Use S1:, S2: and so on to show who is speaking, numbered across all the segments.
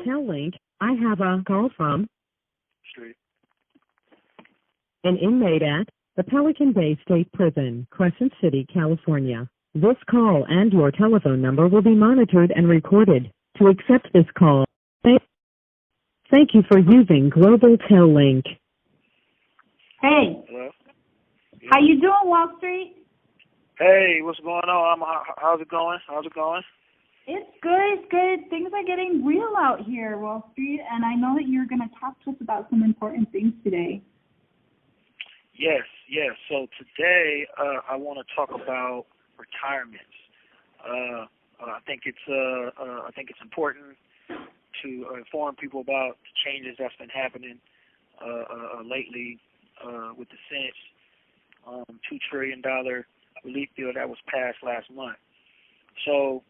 S1: Tell Link, I have a call from
S2: Street.
S1: an inmate at the Pelican Bay State Prison, Crescent City, California. This call and your telephone number will be monitored and recorded. To accept this call, thank you for using Global Tel Link.
S3: Hey,
S2: Hello? Yeah.
S3: how you doing, Wall Street?
S2: Hey, what's going on? How's it going?
S3: It's good, it's good. Things are getting real out here, Wall Street, and I know that you're going to talk to us about some important things today.
S2: Yes. So today, I want to talk about retirements. I think it's important to inform people about the changes that's been happening lately with the Senate $2 trillion relief bill that was passed last month. So,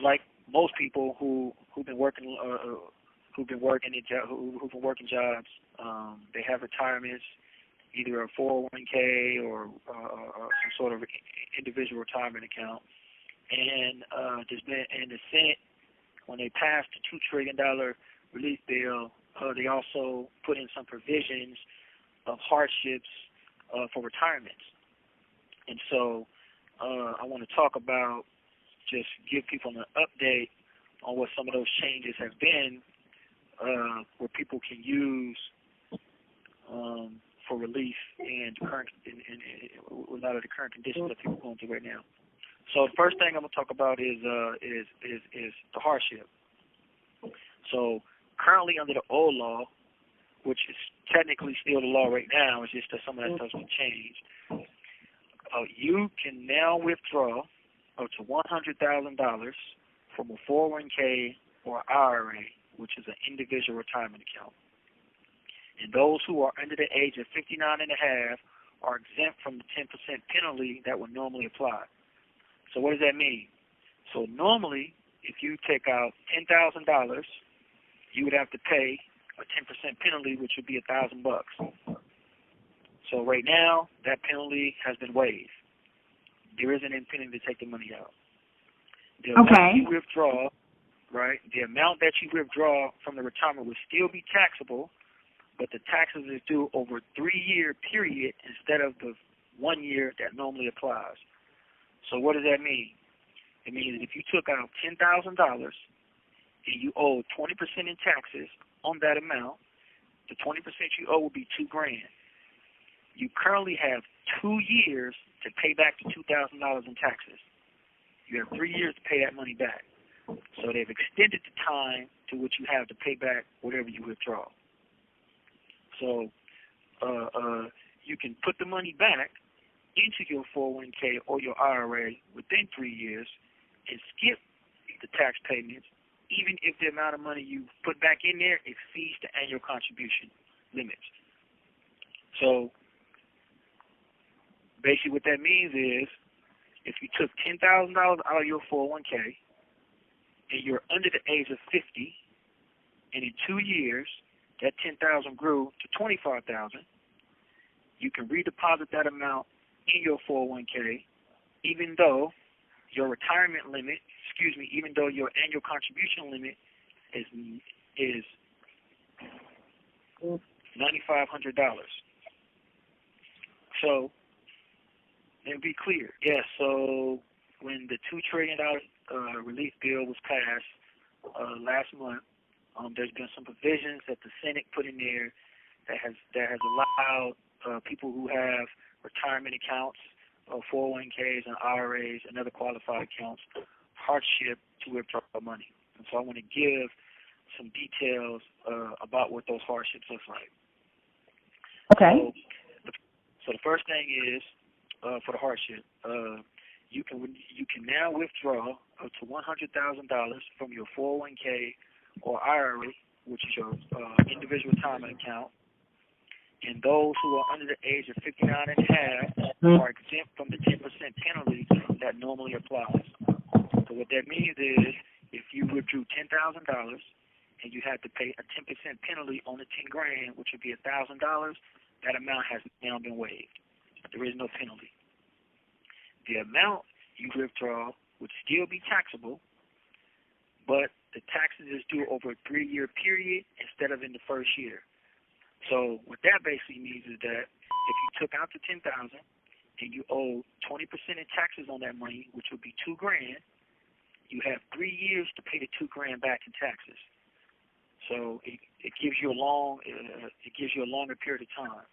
S2: like most people who've been working jobs, they have retirements, either a 401k or some sort of individual retirement account. And the Senate, when they passed the $2 trillion relief bill, they also put in some provisions of hardships for retirements. And so I want to talk about, just give people an update on what some of those changes have been, where people can use for relief and a lot of the current conditions that people are going through right now. So the first thing I'm going to talk about is the hardship. So currently under the old law, which is technically still the law right now, it's just that some of that stuff's been changed. You can now withdraw up to $100,000 from a 401k or IRA, which is an individual retirement account. And those who are under the age of 59 and a half are exempt from the 10% penalty that would normally apply. So what does that mean? So normally, if you take out $10,000, you would have to pay a 10% penalty, which would be $1,000. So right now, that penalty has been waived. There isn't any penalty to take the money out. The amount you withdraw, right? The amount that you withdraw from the retirement will still be taxable, but the taxes is due over a 3-year period instead of the 1 year that normally applies. So what does that mean? It means if you took out $10,000 and you owe 20% in taxes on that amount, the 20% you owe will be $2,000. You currently have 2 years to pay back the $2,000 in taxes. You have 3 years to pay that money back. So they've extended the time to which you have to pay back whatever you withdraw. So you can put the money back into your 401k or your IRA within 3 years and skip the tax payments, even if the amount of money you put back in there exceeds the annual contribution limits. So basically what that means is if you took $10,000 out of your 401k and you're under the age of 50, and in 2 years that $10,000 grew to $25,000, you can redeposit that amount in your 401k, even though your retirement limit, even though your annual contribution limit is $9,500. So, and be clear, so when the $2 trillion relief bill was passed last month, there's been some provisions that the Senate put in there that has allowed people who have retirement accounts, 401ks and IRAs and other qualified accounts, hardship to withdraw money. And so I want to give some details about what those hardships look like.
S3: Okay.
S2: So the first thing is, for the hardship, you can now withdraw up to $100,000 from your 401k or IRA, which is your individual retirement account, and those who are under the age of 59 and a half are exempt from the 10% penalty that normally applies. So what that means is if you withdrew $10,000 and you had to pay a 10% penalty on the $10,000, which would be $1,000, that amount has now been waived. There is no penalty. The amount you withdraw would still be taxable, but the taxes is due over a 3-year period instead of in the first year. So what that basically means is that if you took out the $10,000 and you owe 20% in taxes on that money, which would be $2,000, you have 3 years to pay the $2,000 back in taxes. So it gives you a longer period of time.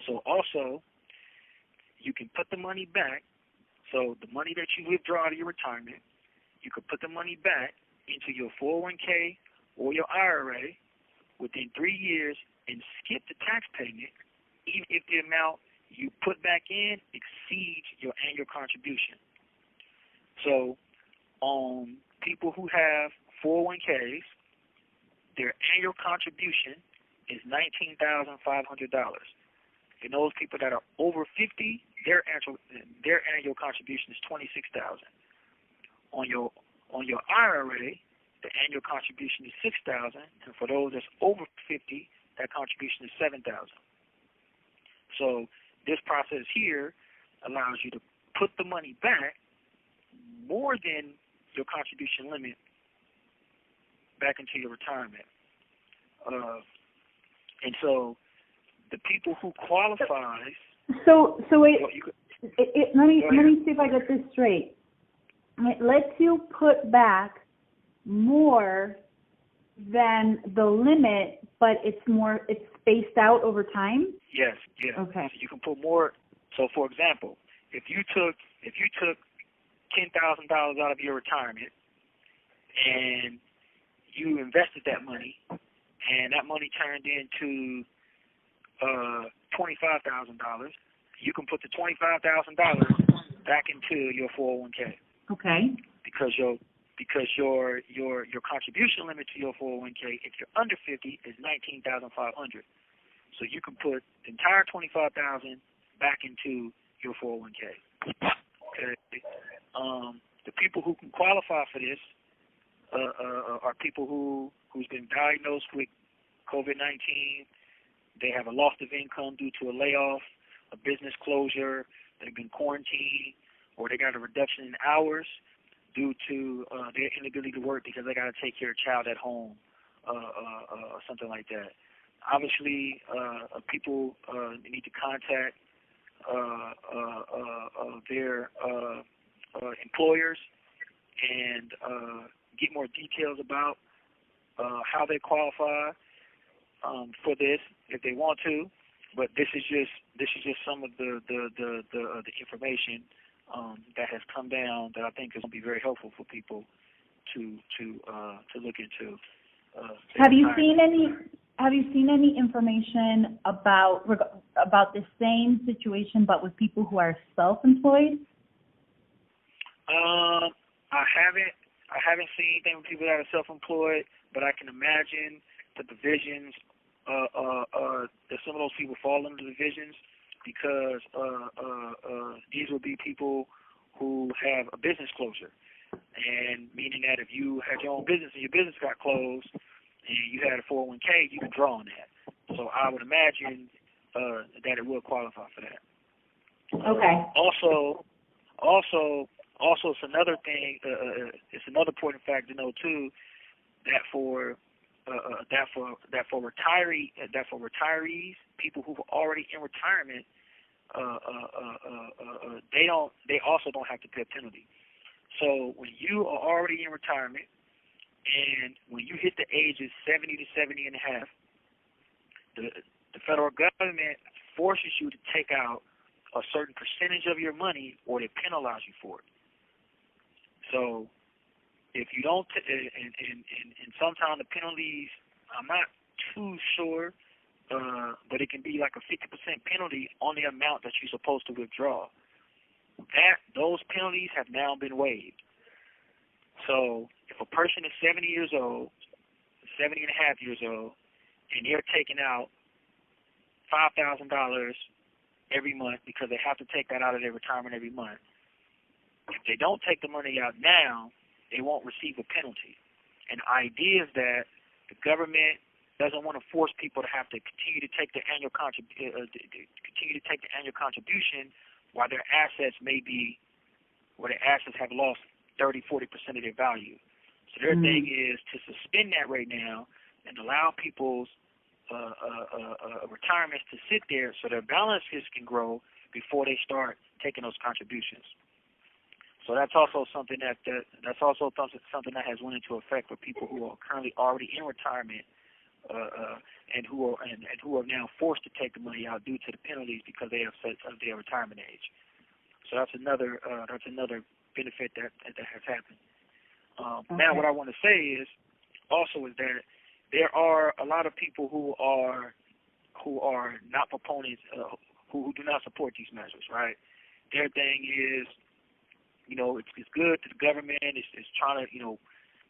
S2: So also, you can put the money back. So the money that you withdraw out of your retirement, you could put the money back into your 401k or your IRA within 3 years and skip the tax payment, even if the amount you put back in exceeds your annual contribution. So people who have 401ks, their annual contribution is $19,500. And those people that are over 50, their annual contribution is $26,000. On your IRA, the annual contribution is $6,000, and for those that's over 50, that contribution is $7,000. So this process here allows you to put the money back more than your contribution limit back into your retirement. And so the people who qualifies.
S3: So let me see if I get this straight. It lets you put back more than the limit, but it's spaced out over time?
S2: Yes.
S3: Okay.
S2: So you can put more. So for example, if you took $10,000 out of your retirement and you invested that money, and that money turned into $25,000, you can put the $25,000 back into your 401k.
S3: Okay.
S2: Because your contribution limit to your 401k, if you're under 50, is $19,500. So you can put the entire $25,000 back into your 401k. Okay. The people who can qualify for this are people who's been diagnosed with COVID-19. They have a loss of income due to a layoff, a business closure, they've been quarantined, or they got a reduction in hours due to their inability to work because they got to take care of a child at home, something like that. Obviously, people need to contact their employers and get more details about how they qualify for this if they want to. But this is just some of the information that has come down that I think is going to be very helpful for people to look into.
S3: Have you seen any information about the same situation but with people who are self-employed?
S2: I haven't seen anything with people that are self-employed, but I can imagine the divisions that some of those people fall under divisions because these will be people who have a business closure, and meaning that if you had your own business and your business got closed and you had a 401k, you can draw on that. So I would imagine that it will qualify for that.
S3: Okay.
S2: Also, it's another thing. It's another important fact to know too that for retirees, people who are already in retirement, they also don't have to pay a penalty. So when you are already in retirement and when you hit the ages 70 to 70 and a half, the federal government forces you to take out a certain percentage of your money or they penalize you for it. So if you don't, and sometimes the penalties, I'm not too sure, but it can be like a 50% penalty on the amount that you're supposed to withdraw. Those penalties have now been waived. So if a person is 70 years old, 70 and a half years old, and they're taking out $5,000 every month because they have to take that out of their retirement every month, if they don't take the money out now, they won't receive a penalty. And the idea is that the government doesn't want to force people to have to continue to take the annual contribution while their assets have lost 30-40% of their value. So their thing is to suspend that right now and allow people's retirements to sit there so their balances can grow before they start taking those contributions. So that's also something that has went into effect for people who are currently already in retirement, and who are now forced to take the money out due to the penalties because they have set of their retirement age. So that's another benefit that has happened. Okay. Now, what I want to say is that there are a lot of people who are not proponents, who do not support these measures. Right? Their thing is, it's good to the government. It's trying to,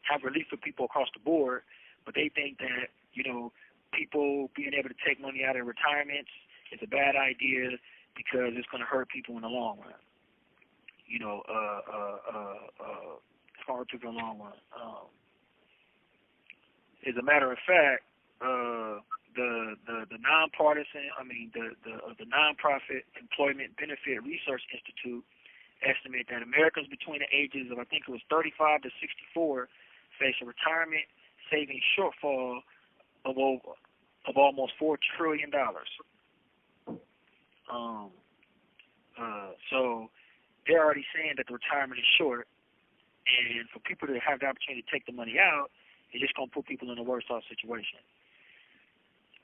S2: have relief for people across the board, but they think that, people being able to take money out of retirements is a bad idea because it's going to hurt people in the long run. It's going to hurt people in the long run. As a matter of fact, the nonprofit Employment Benefit Research Institute estimate that Americans between the ages of, I think it was 35 to 64, face a retirement savings shortfall of almost $4 trillion. So they're already saying that the retirement is short, and for people to have the opportunity to take the money out, it's just going to put people in a worse off situation.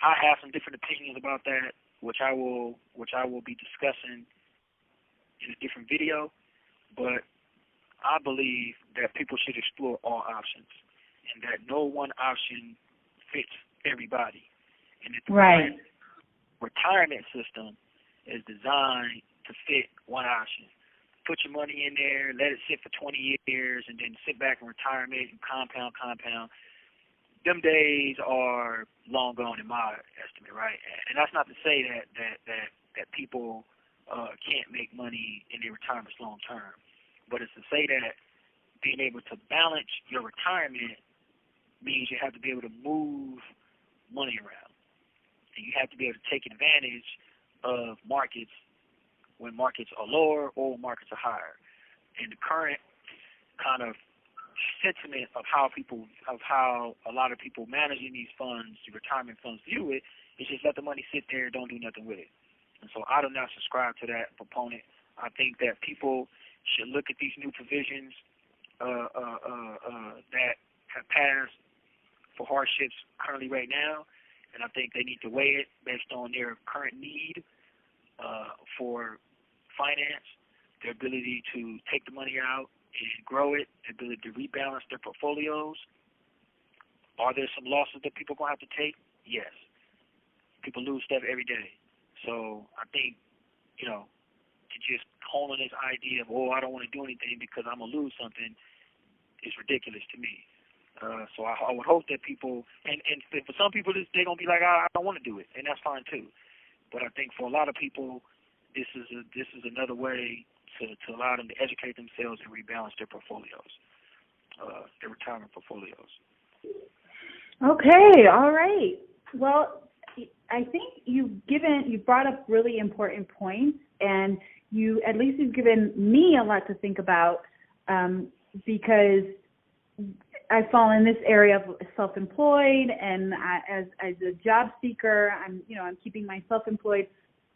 S2: I have some different opinions about that, which I will be discussing in a different video, but I believe that people should explore all options and that no one option fits everybody. And that the retirement system is designed to fit one option. Put your money in there, let it sit for 20 years, and then sit back in retirement and compound. Them days are long gone in my estimate, right? And that's not to say that people can't make money in their retirements long term, but it's to say that being able to balance your retirement means you have to be able to move money around, and you have to be able to take advantage of markets when markets are lower or when markets are higher. And the current kind of sentiment of how a lot of people managing these funds, the retirement funds, view it is just let the money sit there and don't do nothing with it. And so I do not subscribe to that proponent. I think that people should look at these new provisions that have passed for hardships currently right now, and I think they need to weigh it based on their current need for finance, their ability to take the money out and grow it, their ability to rebalance their portfolios. Are there some losses that people are going to have to take? Yes. People lose stuff every day. So I think, to just hone on this idea of, I don't want to do anything because I'm going to lose something is ridiculous to me. So I would hope that people, and for some people, they're going to be like, I don't want to do it, and that's fine too. But I think for a lot of people, this is another way to allow them to educate themselves and rebalance their portfolios, their retirement portfolios.
S3: Okay, all right. Well, I think you brought up really important points, and you've given me a lot to think about, because I fall in this area of self-employed, and as a job seeker, I'm keeping myself employed.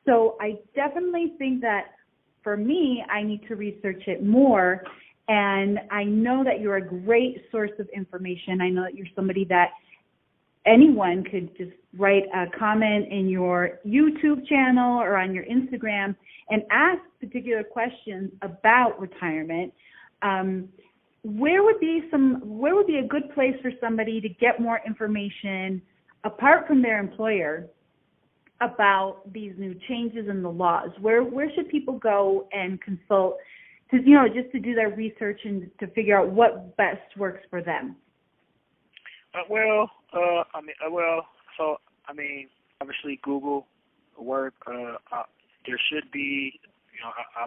S3: So I definitely think that for me, I need to research it more. And I know that you're a great source of information. I know that you're somebody that anyone could just write a comment in your YouTube channel or on your Instagram and ask particular questions about retirement. Where would be a good place for somebody to get more information apart from their employer about these new changes in the laws? Where should people go and consult to, just to do their research and to figure out what best works for them?
S2: Obviously Google work. There should be,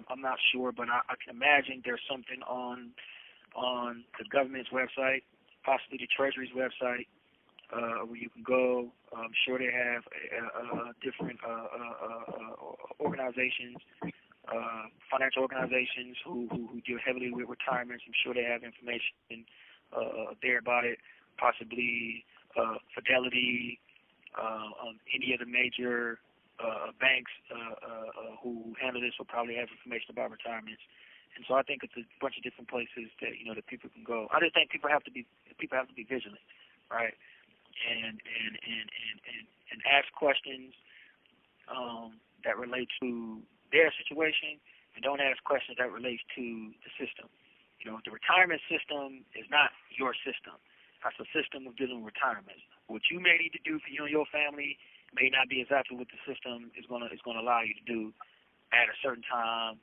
S2: I'm not sure, but I can imagine there's something on the government's website, possibly the Treasury's website, where you can go. I'm sure they have different organizations, financial organizations who deal heavily with retirements. I'm sure they have information there about it. Possibly Fidelity, any of the major banks who handle this will probably have information about retirements. And so I think it's a bunch of different places that that people can go. I just think people have to be vigilant, right? And ask questions that relate to their situation, and don't ask questions that relate to the system. The retirement system is not your system. That's a system of dealing with retirement. What you may need to do for you and your family may not be exactly what the system is going to allow you to do at a certain time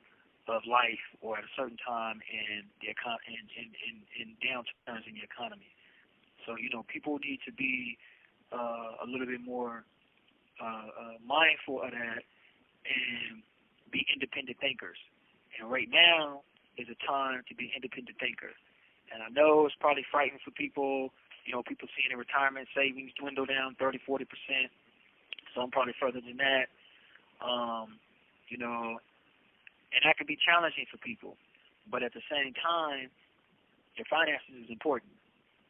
S2: of life or at a certain time in downturns in the economy. So people need to be a little bit more mindful of that and be independent thinkers. And right now is a time to be an independent thinker. And I know it's probably frightening for people. People seeing their retirement savings dwindle down 30, 40%. Some probably further than that. And that can be challenging for people. But at the same time, your finances is important.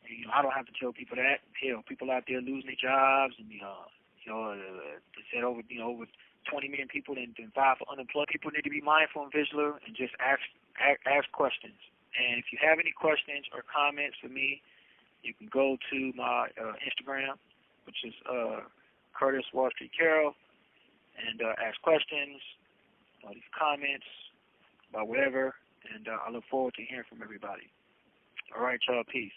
S2: And, I don't have to tell people that. Hell, people out there losing their jobs, and they said over 20 million people and 5 for unemployed. People need to be mindful and vigilant and just ask questions. And if you have any questions or comments for me, you can go to my Instagram, which is Curtis Wall Street Carroll, and ask questions, leave comments about whatever, and I look forward to hearing from everybody. All right, y'all, peace.